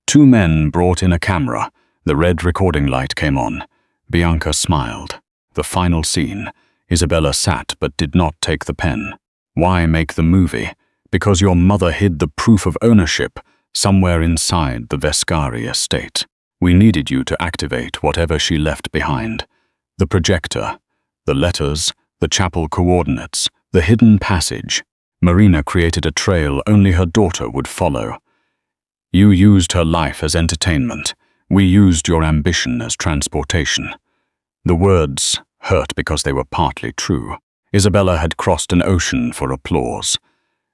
2 men brought in a camera. The red recording light came on. Bianca smiled. The final scene. Isabella sat but did not take the pen. "Why make the movie? Because your mother hid the proof of ownership somewhere inside the Vescari estate. We needed you to activate whatever she left behind. The projector, the letters, the chapel coordinates, the hidden passage. Marina created a trail only her daughter would follow. You used her life as entertainment. We used your ambition as transportation." The words hurt because they were partly true. Isabella had crossed an ocean for applause.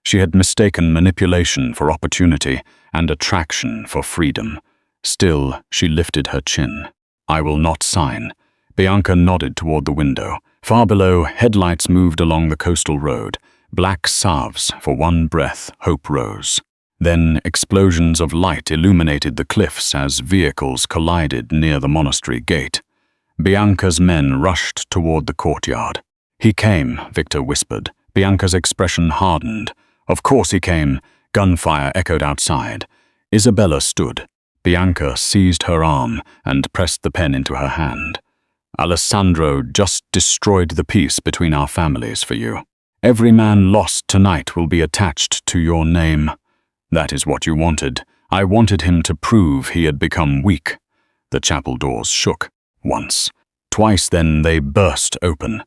She had mistaken manipulation for opportunity and attraction for freedom. Still, she lifted her chin. "I will not sign." Bianca nodded toward the window. Far below, headlights moved along the coastal road. Black SUVs. For one breath, hope rose. Then explosions of light illuminated the cliffs as vehicles collided near the monastery gate. Bianca's men rushed toward the courtyard. "He came," Victor whispered. Bianca's expression hardened. "Of course he came." Gunfire echoed outside. Isabella stood. Bianca seized her arm and pressed the pen into her hand. "Alessandro just destroyed the peace between our families for you. Every man lost tonight will be attached to your name. That is what you wanted. I wanted him to prove he had become weak." The chapel doors shook. Once. Twice then they burst open.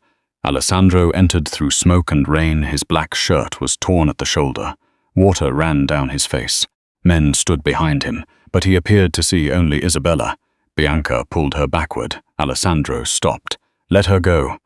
Alessandro entered through smoke and rain. His black shirt was torn at the shoulder. Water ran down his face. Men stood behind him, but he appeared to see only Isabella. Bianca pulled her backward. Alessandro stopped. "Let her go."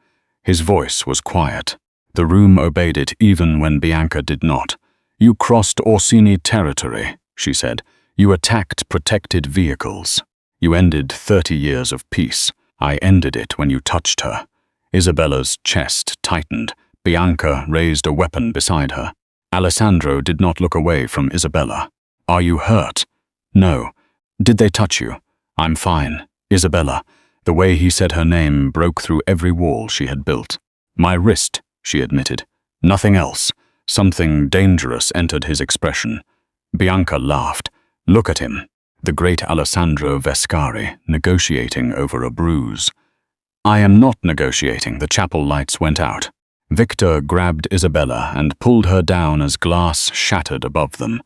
His voice was quiet. The room obeyed it even when Bianca did not. "You crossed Orsini territory," she said. "You attacked protected vehicles. You ended 30 years of peace. I ended it when you touched her." Isabella's chest tightened. Bianca raised a weapon beside her. Alessandro did not look away from Isabella. "Are you hurt?" "No." "Did they touch you?" "I'm fine." Isabella. The way he said her name broke through every wall she had built. "My wrist," she admitted. "Nothing else." Something dangerous entered his expression. Bianca laughed. "Look at him." The great Alessandro Vescari, negotiating over a bruise. "I am not negotiating." The chapel lights went out. Victor grabbed Isabella and pulled her down as glass shattered above them.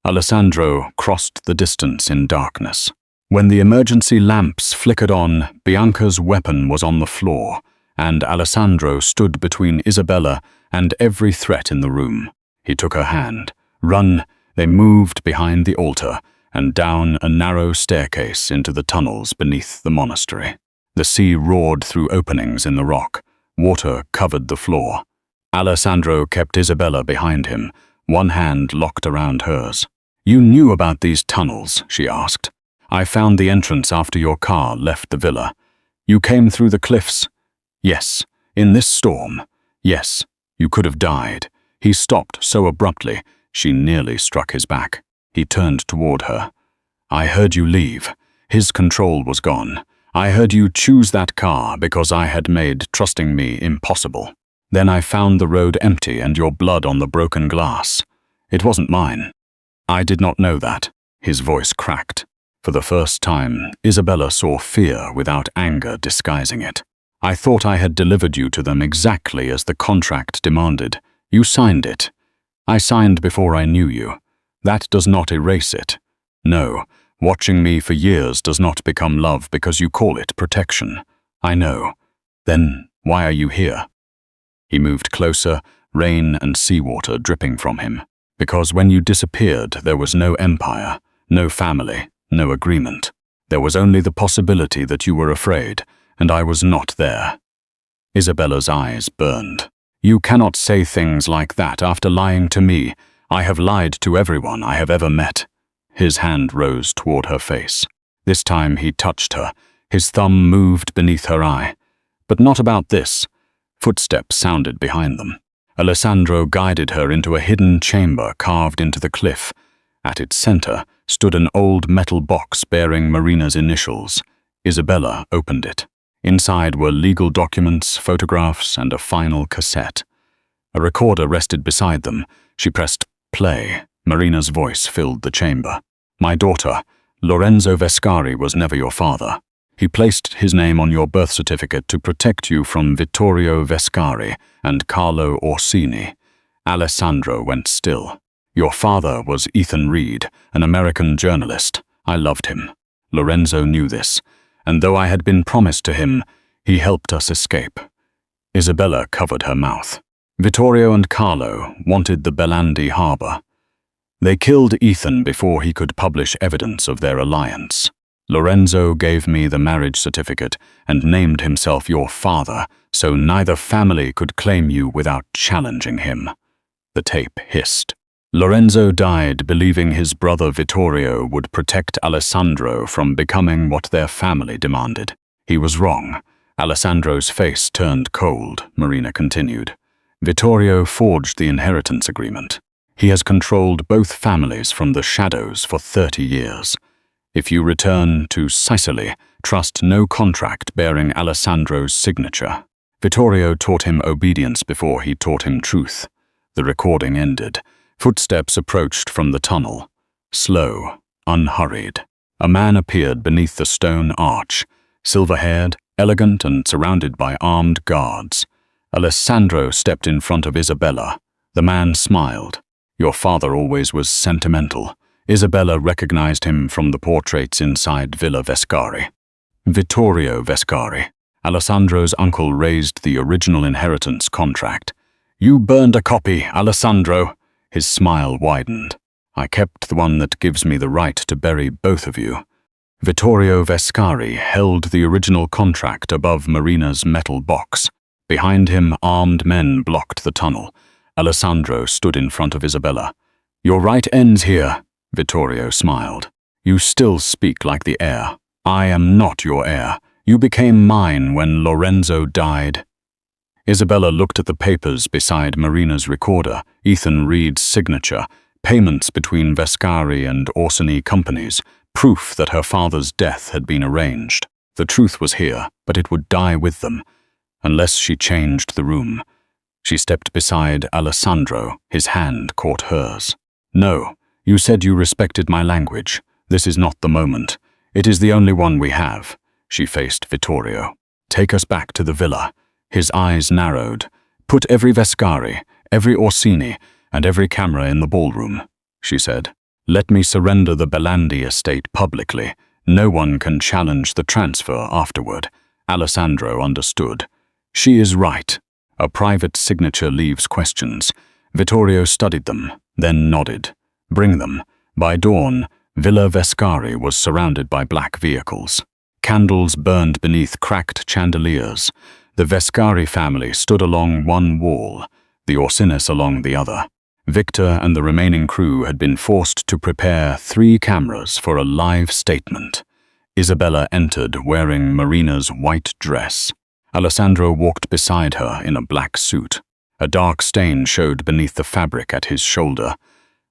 Alessandro crossed the distance in darkness. When the emergency lamps flickered on, Bianca's weapon was on the floor. and Alessandro stood between Isabella and every threat in the room. He took her hand. Run! They moved behind the altar and down a narrow staircase into the tunnels beneath the monastery. The sea roared through openings in the rock. Water covered the floor. Alessandro kept Isabella behind him, one hand locked around hers. "You knew about these tunnels?" she asked. "I found the entrance after your car left the villa. You came through the cliffs?" "Yes." "In this storm?" "Yes." "You could have died." He stopped so abruptly, she nearly struck his back. He turned toward her. "I heard you leave." His control was gone. "I heard you choose that car because I had made trusting me impossible. Then I found the road empty and your blood on the broken glass. It wasn't mine." "I did not know that." His voice cracked. For the first time, Isabella saw fear without anger disguising it. "I thought I had delivered you to them exactly as the contract demanded. You signed it." "I signed before I knew you. That does not erase it. No, watching me for years does not become love because you call it protection. I know. Then why are you here?" He moved closer, rain and seawater dripping from him. "Because when you disappeared, there was no empire, no family, no agreement. There was only the possibility that you were afraid, and I was not there." Isabella's eyes burned. "You cannot say things like that after lying to me. I have lied to everyone I have ever met." His hand rose toward her face. This time he touched her. His thumb moved beneath her eye. "But not about this." Footsteps sounded behind them. Alessandro guided her into a hidden chamber carved into the cliff. At its center stood an old metal box bearing Marina's initials. Isabella opened it. Inside were legal documents, photographs, and a final cassette. A recorder rested beside them. She pressed play. Marina's voice filled the chamber. "My daughter, Lorenzo Vescari was never your father. He placed his name on your birth certificate to protect you from Vittorio Vescari and Carlo Orsini." Alessandro went still. "Your father was Ethan Reed, an American journalist. I loved him. Lorenzo knew this, and though I had been promised to him, he helped us escape." Isabella covered her mouth. "Vittorio and Carlo wanted the Belandi harbor. They killed Ethan before he could publish evidence of their alliance. Lorenzo gave me the marriage certificate and named himself your father, so neither family could claim you without challenging him." The tape hissed. "Lorenzo died believing his brother Vittorio would protect Alessandro from becoming what their family demanded. He was wrong." Alessandro's face turned cold, Marina continued. "Vittorio forged the inheritance agreement. He has controlled both families from the shadows for 30 years. If you return to Sicily, trust no contract bearing Alessandro's signature. Vittorio taught him obedience before he taught him truth." The recording ended. Footsteps approached from the tunnel. Slow, unhurried. A man appeared beneath the stone arch, silver-haired, elegant, and surrounded by armed guards. Alessandro stepped in front of Isabella. The man smiled. "Your father always was sentimental." Isabella recognized him from the portraits inside Villa Vescari. "Vittorio Vescari." Alessandro's uncle raised the original inheritance contract. "You burned a copy, Alessandro." His smile widened. "I kept the one that gives me the right to bury both of you." Vittorio Vescari held the original contract above Marina's metal box. Behind him, armed men blocked the tunnel. Alessandro stood in front of Isabella. "Your right ends here." Vittorio smiled. "You still speak like the heir. I am not your heir. You became mine when Lorenzo died." Isabella looked at the papers beside Marina's recorder, Ethan Reed's signature, payments between Vescari and Orsini companies, proof that her father's death had been arranged. The truth was here, but it would die with them, unless she changed the room. She stepped beside Alessandro. His hand caught hers. "No. You said you respected my language. This is not the moment. It is the only one we have." She faced Vittorio. "Take us back to the villa." His eyes narrowed. "Put every Vescari, every Orsini, and every camera in the ballroom," she said. "Let me surrender the Belandi estate publicly. No one can challenge the transfer afterward." Alessandro understood. She is right. A private signature leaves questions. Vittorio studied them, then nodded. Bring them. By dawn, Villa Vescari was surrounded by black vehicles. Candles burned beneath cracked chandeliers. The Vescari family stood along one wall, the Orsinis along the other. Victor and the remaining crew had been forced to prepare 3 cameras for a live statement. Isabella entered wearing Marina's white dress. Alessandro walked beside her in a black suit. A dark stain showed beneath the fabric at his shoulder,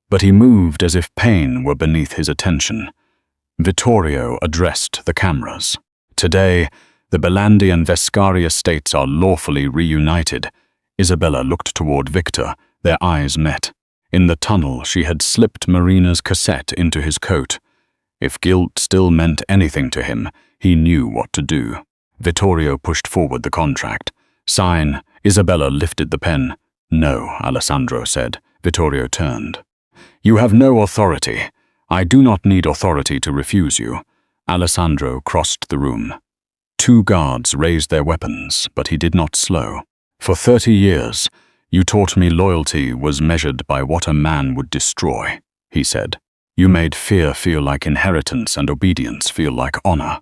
but he moved as if pain were beneath his attention. Vittorio addressed the cameras. Today, the Belandi and Vescari estates are lawfully reunited. Isabella looked toward Victor. Their eyes met. In the tunnel, she had slipped Marina's cassette into his coat. If guilt still meant anything to him, he knew what to do. Vittorio pushed forward the contract. Sign. Isabella lifted the pen. No, Alessandro said. Vittorio turned. You have no authority. I do not need authority to refuse you. Alessandro crossed the room. 2 guards raised their weapons, but he did not slow. For 30 years, you taught me loyalty was measured by what a man would destroy, he said. You made fear feel like inheritance and obedience feel like honor.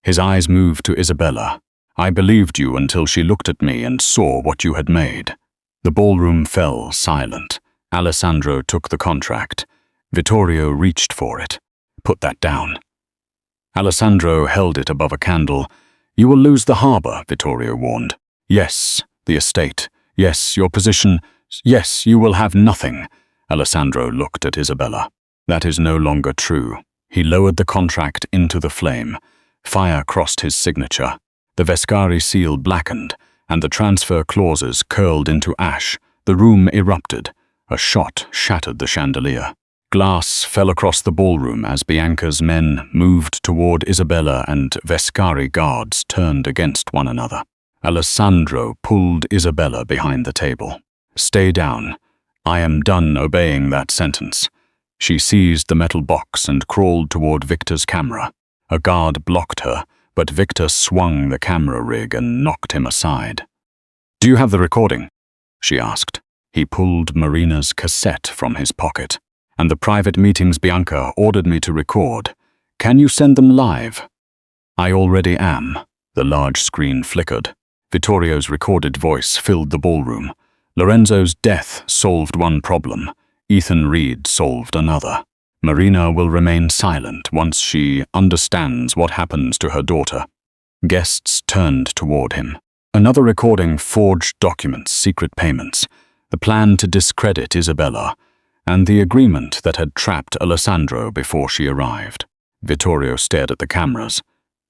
His eyes moved to Isabella. I believed you until she looked at me and saw what you had made. The ballroom fell silent. Alessandro took the contract. Vittorio reached for it. Put that down. Alessandro held it above a candle. You will lose the harbor, Vittorio warned. Yes, the estate. Yes, your position. Yes, you will have nothing. Alessandro looked at Isabella. That is no longer true. He lowered the contract into the flame. Fire crossed his signature. The Vescari seal blackened, and the transfer clauses curled into ash. The room erupted. A shot shattered the chandelier. Glass fell across the ballroom as Bianca's men moved toward Isabella, and Vescari guards turned against one another. Alessandro pulled Isabella behind the table. Stay down. I am done obeying that sentence. She seized the metal box and crawled toward Victor's camera. A guard blocked her, but Victor swung the camera rig and knocked him aside. Do you have the recording? She asked. He pulled Marina's cassette from his pocket. And the private meetings Bianca ordered me to record. Can you send them live? I already am. The large screen flickered. Vittorio's recorded voice filled the ballroom. Lorenzo's death solved one problem. Ethan Reed solved another. Marina will remain silent once she understands what happens to her daughter. Guests turned toward him. Another recording forged documents, secret payments, the plan to discredit Isabella, and the agreement that had trapped Alessandro before she arrived. Vittorio stared at the cameras.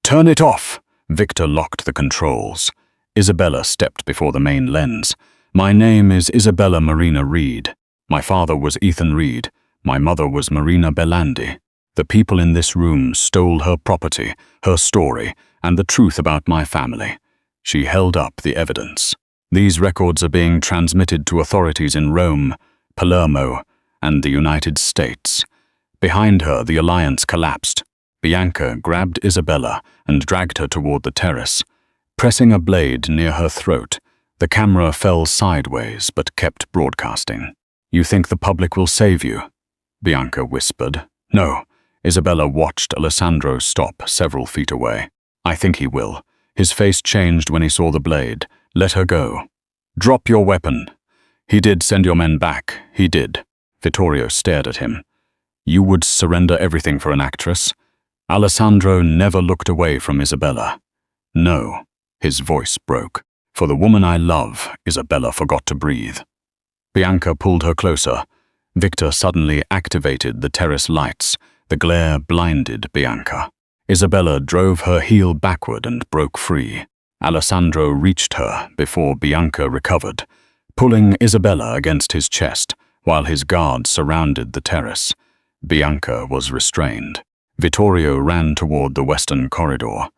Turn it off! Victor locked the controls. Isabella stepped before the main lens. My name is Isabella Marina Reed. My father was Ethan Reed. My mother was Marina Belandi. The people in this room stole her property, her story, and the truth about my family. She held up the evidence. These records are being transmitted to authorities in Rome, Palermo, and the United States. Behind her, the alliance collapsed. Bianca grabbed Isabella and dragged her toward the terrace. Pressing a blade near her throat, the camera fell sideways but kept broadcasting. You think the public will save you? Bianca whispered. No. Isabella watched Alessandro stop several feet away. I think he will. His face changed when he saw the blade. Let her go. Drop your weapon. He did send your men back. He did. Vittorio stared at him. You would surrender everything for an actress? Alessandro never looked away from Isabella. No. His voice broke. For the woman I love, Isabella forgot to breathe. Bianca pulled her closer. Victor suddenly activated the terrace lights. The glare blinded Bianca. Isabella drove her heel backward and broke free. Alessandro reached her before Bianca recovered, pulling Isabella against his chest while his guards surrounded the terrace. Bianca was restrained. Vittorio ran toward the western corridor,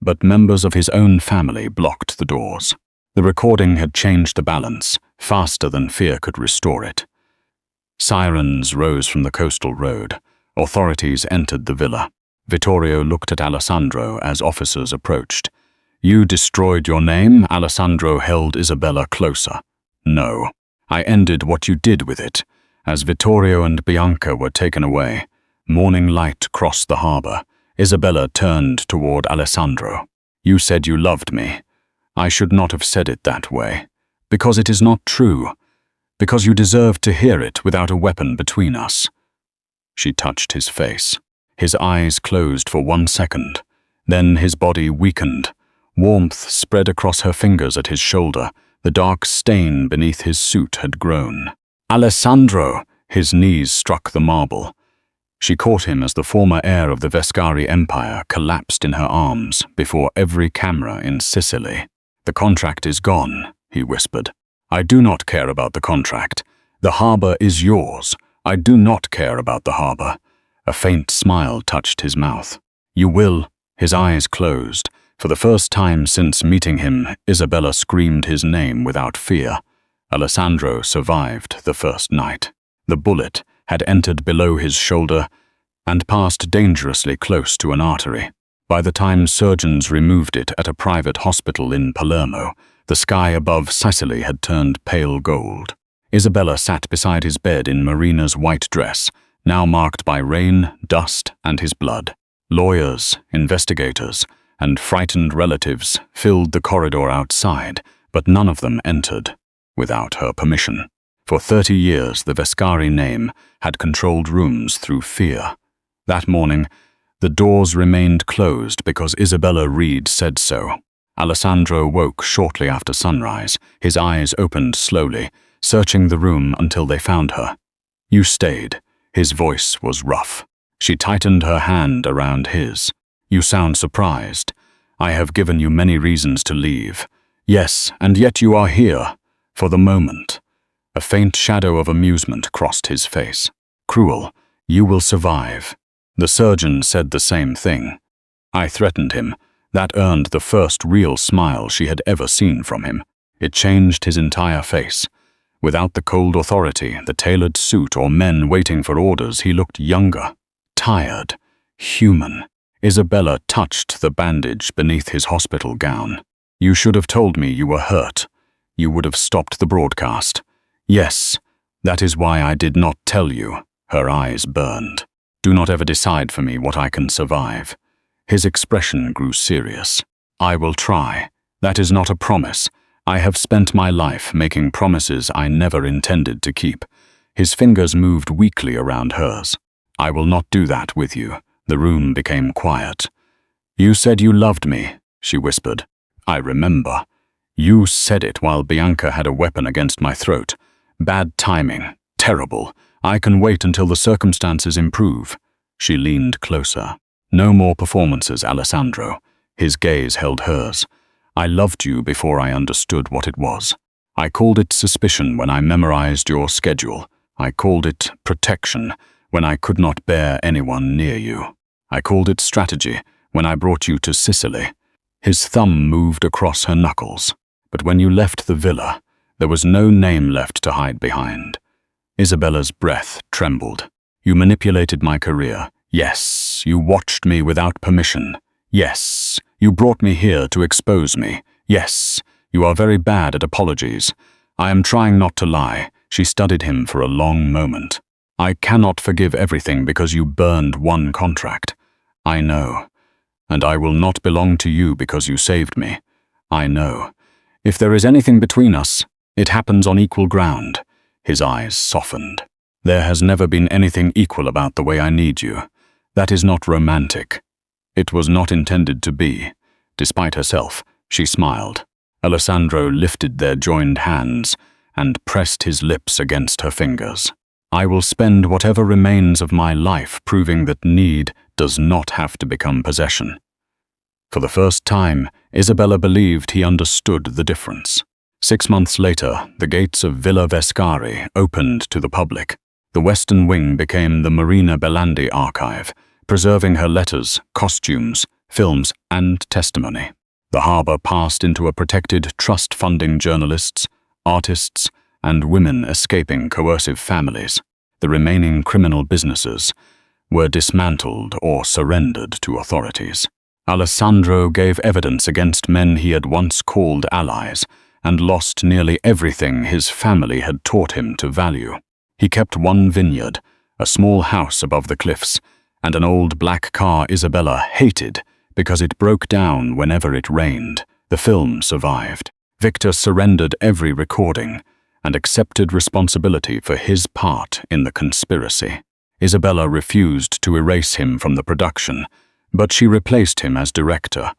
but members of his own family blocked the doors. The recording had changed the balance, faster than fear could restore it. Sirens rose from the coastal road. Authorities entered the villa. Vittorio looked at Alessandro as officers approached. You destroyed your name. Alessandro held Isabella closer. No, I ended what you did with it. As Vittorio and Bianca were taken away, morning light crossed the harbor. Isabella turned toward Alessandro. You said you loved me. I should not have said it that way. Because it is not true. Because you deserved to hear it without a weapon between us. She touched his face. His eyes closed for 1 second. Then his body weakened. Warmth spread across her fingers at his shoulder. The dark stain beneath his suit had grown. Alessandro! His knees struck the marble. She caught him as the former heir of the Vescari Empire collapsed in her arms before every camera in Sicily. The contract is gone, he whispered. I do not care about the contract. The harbor is yours. I do not care about the harbor. A faint smile touched his mouth. You will. His eyes closed. For the first time since meeting him, Isabella screamed his name without fear. Alessandro survived the first night. The bullet had entered below his shoulder and passed dangerously close to an artery. By the time surgeons removed it at a private hospital in Palermo, the sky above Sicily had turned pale gold. Isabella sat beside his bed in Marina's white dress, now marked by rain, dust, and his blood. Lawyers, investigators, and frightened relatives filled the corridor outside, but none of them entered without her permission. For 30 years, the Vescari name had controlled rooms through fear. That morning, the doors remained closed because Isabella Reed said so. Alessandro woke shortly after sunrise. His eyes opened slowly, searching the room until they found her. You stayed. His voice was rough. She tightened her hand around his. You sound surprised. I have given you many reasons to leave. Yes, and yet you are here. For the moment. A faint shadow of amusement crossed his face. Cruel. You will survive. The surgeon said the same thing. I threatened him. That earned the first real smile she had ever seen from him. It changed his entire face. Without the cold authority, the tailored suit, or men waiting for orders, he looked younger, tired, human. Isabella touched the bandage beneath his hospital gown. You should have told me you were hurt. You would have stopped the broadcast. Yes, that is why I did not tell you. Her eyes burned. Do not ever decide for me what I can survive. His expression grew serious. I will try. That is not a promise. I have spent my life making promises I never intended to keep. His fingers moved weakly around hers. I will not do that with you. The room became quiet. You said you loved me, she whispered. I remember. You said it while Bianca had a weapon against my throat. Bad timing. Terrible. I can wait until the circumstances improve. She leaned closer. No more performances, Alessandro. His gaze held hers. I loved you before I understood what it was. I called it suspicion when I memorized your schedule. I called it protection when I could not bear anyone near you. I called it strategy when I brought you to Sicily. His thumb moved across her knuckles. But when you left the villa, there was no name left to hide behind. Isabella's breath trembled. You manipulated my career. Yes, you watched me without permission. Yes, you brought me here to expose me. Yes, you are very bad at apologies. I am trying not to lie. She studied him for a long moment. I cannot forgive everything because you burned one contract. I know. And I will not belong to you because you saved me. I know. If there is anything between us, it happens on equal ground. His eyes softened. There has never been anything equal about the way I need you. That is not romantic. It was not intended to be. Despite herself, she smiled. Alessandro lifted their joined hands and pressed his lips against her fingers. I will spend whatever remains of my life proving that need does not have to become possession. For the first time, Isabella believed he understood the difference. 6 months later, the gates of Villa Vescari opened to the public. The western wing became the Marina Belandi archive, preserving her letters, costumes, films, and testimony. The harbor passed into a protected trust funding journalists, artists, and women escaping coercive families. The remaining criminal businesses were dismantled or surrendered to authorities. Alessandro gave evidence against men he had once called allies, and lost nearly everything his family had taught him to value. He kept one vineyard, a small house above the cliffs, and an old black car Isabella hated because it broke down whenever it rained. The film survived. Victor surrendered every recording and accepted responsibility for his part in the conspiracy. Isabella refused to erase him from the production, but she replaced him as director.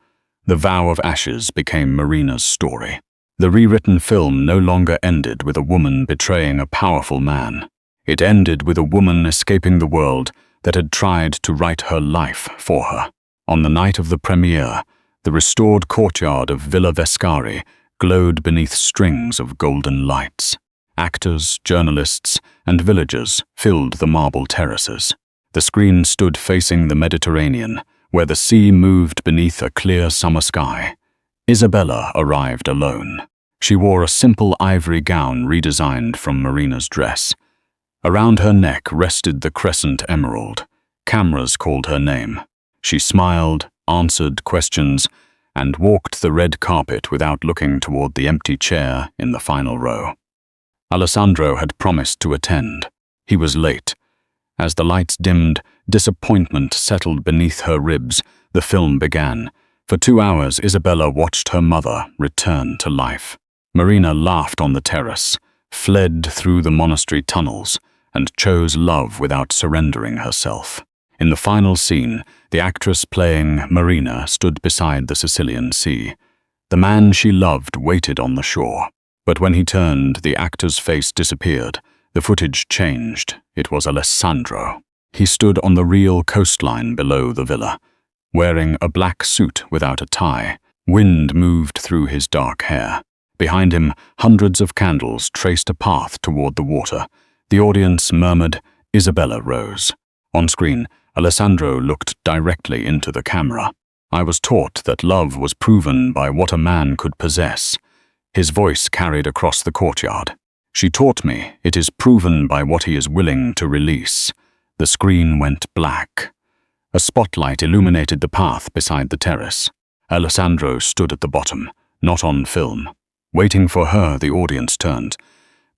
The Vow of Ashes became Marina's story. The rewritten film no longer ended with a woman betraying a powerful man. It ended with a woman escaping the world that had tried to write her life for her. On the night of the premiere, the restored courtyard of Villa Vescari glowed beneath strings of golden lights. Actors, journalists, and villagers filled the marble terraces. The screen stood facing the Mediterranean, where the sea moved beneath a clear summer sky. Isabella arrived alone. She wore a simple ivory gown redesigned from Marina's dress. Around her neck rested the crescent emerald. Cameras called her name. She smiled, answered questions, and walked the red carpet without looking toward the empty chair in the final row. Alessandro had promised to attend. He was late. As the lights dimmed, disappointment settled beneath her ribs. The film began. For 2 hours, Isabella watched her mother return to life. Marina laughed on the terrace, fled through the monastery tunnels, and chose love without surrendering herself. In the final scene, the actress playing Marina stood beside the Sicilian sea. The man she loved waited on the shore. But when he turned, the actor's face disappeared. The footage changed. It was Alessandro. He stood on the real coastline below the villa, wearing a black suit without a tie. Wind moved through his dark hair. Behind him, hundreds of candles traced a path toward the water. The audience murmured. Isabella rose. On screen, Alessandro looked directly into the camera. I was taught that love was proven by what a man could possess. His voice carried across the courtyard. She taught me it is proven by what he is willing to release. The screen went black. A spotlight illuminated the path beside the terrace. Alessandro stood at the bottom, not on film. Waiting for her, the audience turned.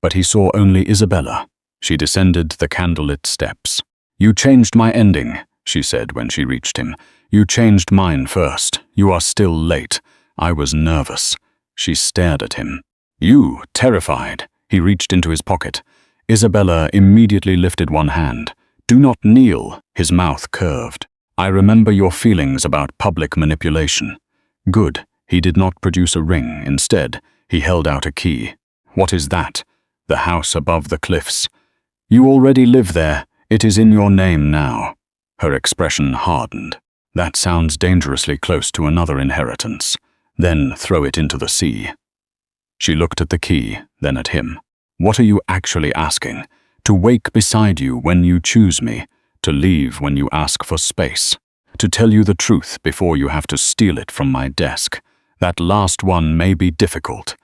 But he saw only Isabella. She descended the candlelit steps. "You changed my ending," she said when she reached him. "You changed mine first. You are still late." I was nervous. She stared at him. "You," terrified. He reached into his pocket. Isabella immediately lifted one hand. "Do not kneel," his mouth curved. "I remember your feelings about public manipulation." Good. He did not produce a ring. Instead, he held out a key. "What is that?" "The house above the cliffs." "You already live there. It is in your name now." Her expression hardened. "That sounds dangerously close to another inheritance. Then throw it into the sea." She looked at the key, then at him. "What are you actually asking? To wake beside you when you choose me, to leave when you ask for space, to tell you the truth before you have to steal it from my desk. That last one may be difficult."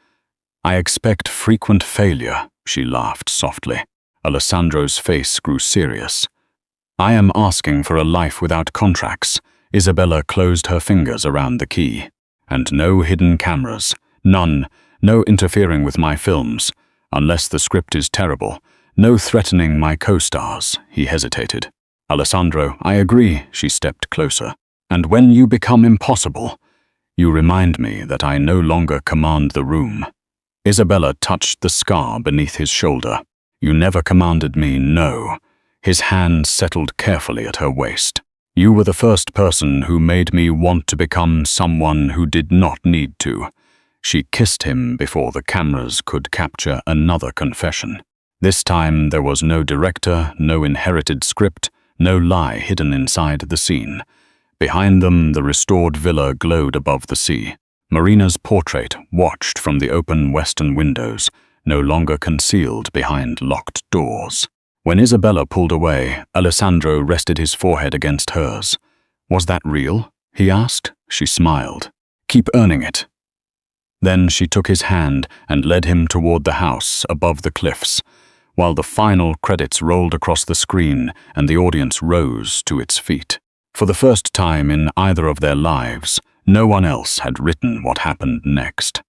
"I expect frequent failure," she laughed softly. Alessandro's face grew serious. "I am asking for a life without contracts." Isabella closed her fingers around the key. "And no hidden cameras. None. No interfering with my films. Unless the script is terrible. No threatening my co-stars." He hesitated. "Alessandro, I agree." She stepped closer. "And when you become impossible, you remind me that I no longer command the room." Isabella touched the scar beneath his shoulder. "You never commanded me, no." His hand settled carefully at her waist. "You were the first person who made me want to become someone who did not need to." She kissed him before the cameras could capture another confession. This time there was no director, no inherited script, no lie hidden inside the scene. Behind them, the restored villa glowed above the sea. Marina's portrait watched from the open western windows, no longer concealed behind locked doors. When Isabella pulled away, Alessandro rested his forehead against hers. "Was that real?" he asked. She smiled. "Keep earning it." Then she took his hand and led him toward the house above the cliffs, while the final credits rolled across the screen and the audience rose to its feet. For the first time in either of their lives, no one else had written what happened next.